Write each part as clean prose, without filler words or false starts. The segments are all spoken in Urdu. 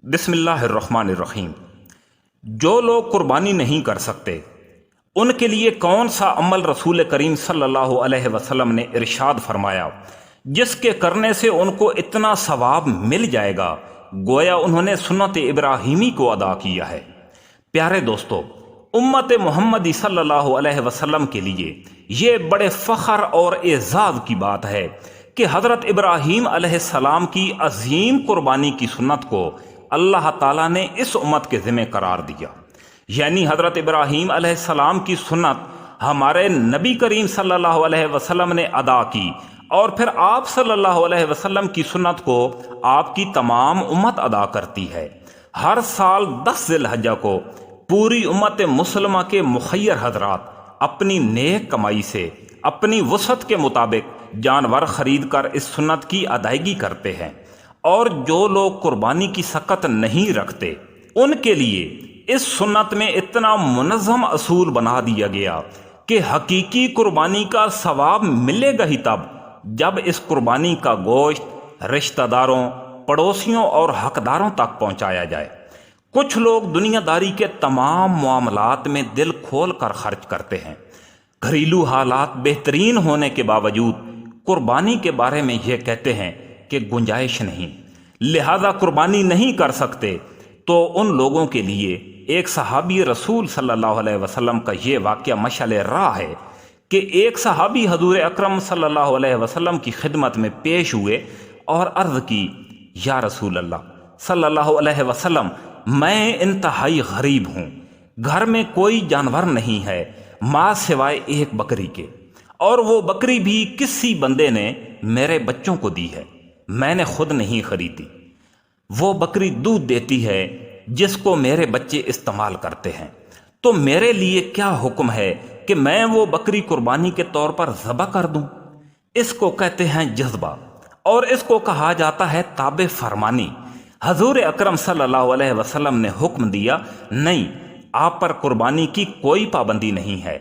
بسم اللہ الرحمن الرحیم۔ جو لوگ قربانی نہیں کر سکتے ان کے لیے کون سا عمل رسول کریم صلی اللہ علیہ وسلم نے ارشاد فرمایا جس کے کرنے سے ان کو اتنا ثواب مل جائے گا گویا انہوں نے سنت ابراہیمی کو ادا کیا ہے۔ پیارے دوستو، امت محمدی صلی اللہ علیہ وسلم کے لیے یہ بڑے فخر اور اعزاز کی بات ہے کہ حضرت ابراہیم علیہ السلام کی عظیم قربانی کی سنت کو اللہ تعالیٰ نے اس امت کے ذمہ قرار دیا۔ یعنی حضرت ابراہیم علیہ السلام کی سنت ہمارے نبی کریم صلی اللہ علیہ وسلم نے ادا کی، اور پھر آپ صلی اللہ علیہ وسلم کی سنت کو آپ کی تمام امت ادا کرتی ہے۔ ہر سال 10 ذی الحجہ کو پوری امت مسلمہ کے مخیر حضرات اپنی نیک کمائی سے اپنی وسعت کے مطابق جانور خرید کر اس سنت کی ادائیگی کرتے ہیں، اور جو لوگ قربانی کی سکت نہیں رکھتے ان کے لیے اس سنت میں اتنا منظم اصول بنا دیا گیا کہ حقیقی قربانی کا ثواب ملے گا ہی تب جب اس قربانی کا گوشت رشتہ داروں، پڑوسیوں اور حقداروں تک پہنچایا جائے۔ کچھ لوگ دنیا داری کے تمام معاملات میں دل کھول کر خرچ کرتے ہیں، گھریلو حالات بہترین ہونے کے باوجود قربانی کے بارے میں یہ کہتے ہیں کہ گنجائش نہیں، لہذا قربانی نہیں کر سکتے۔ تو ان لوگوں کے لیے ایک صحابی رسول صلی اللہ علیہ وسلم کا یہ واقعہ مشعل راہ ہے کہ ایک صحابی حضور اکرم صلی اللہ علیہ وسلم کی خدمت میں پیش ہوئے اور عرض کی، یا رسول اللہ صلی اللہ علیہ وسلم، میں انتہائی غریب ہوں، گھر میں کوئی جانور نہیں ہے ماں سوائے ایک بکری کے، اور وہ بکری بھی کسی بندے نے میرے بچوں کو دی ہے، میں نے خود نہیں خریدی۔ وہ بکری دودھ دیتی ہے جس کو میرے بچے استعمال کرتے ہیں، تو میرے لیے کیا حکم ہے کہ میں وہ بکری قربانی کے طور پر ذبح کر دوں؟ اس کو کہتے ہیں جذبہ، اور اس کو کہا جاتا ہے تابع فرمانی۔ حضور اکرم صلی اللہ علیہ وسلم نے حکم دیا، نہیں، آپ پر قربانی کی کوئی پابندی نہیں ہے،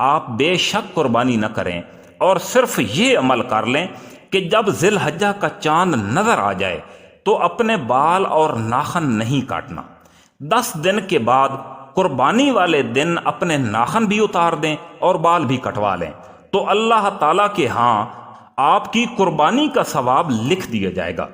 آپ بے شک قربانی نہ کریں، اور صرف یہ عمل کر لیں کہ جب ذی الحجہ کا چاند نظر آ جائے تو اپنے بال اور ناخن نہیں کاٹنا۔ 10 دن کے بعد قربانی والے دن اپنے ناخن بھی اتار دیں اور بال بھی کٹوا لیں، تو اللہ تعالیٰ کے ہاں آپ کی قربانی کا ثواب لکھ دیا جائے گا۔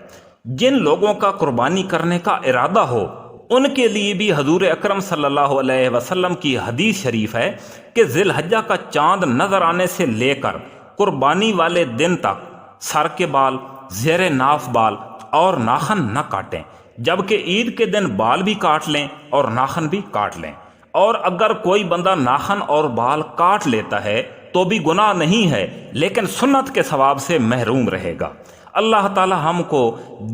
جن لوگوں کا قربانی کرنے کا ارادہ ہو ان کے لیے بھی حضور اکرم صلی اللہ علیہ وسلم کی حدیث شریف ہے کہ ذی الحجہ کا چاند نظر آنے سے لے کر قربانی والے دن تک سر کے بال، زیر ناف بال اور ناخن نہ کاٹیں، جبکہ عید کے دن بال بھی کاٹ لیں اور ناخن بھی کاٹ لیں۔ اور اگر کوئی بندہ ناخن اور بال کاٹ لیتا ہے تو بھی گناہ نہیں ہے، لیکن سنت کے ثواب سے محروم رہے گا۔ اللہ تعالی ہم کو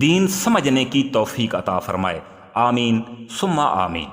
دین سمجھنے کی توفیق عطا فرمائے، آمین ثم آمین۔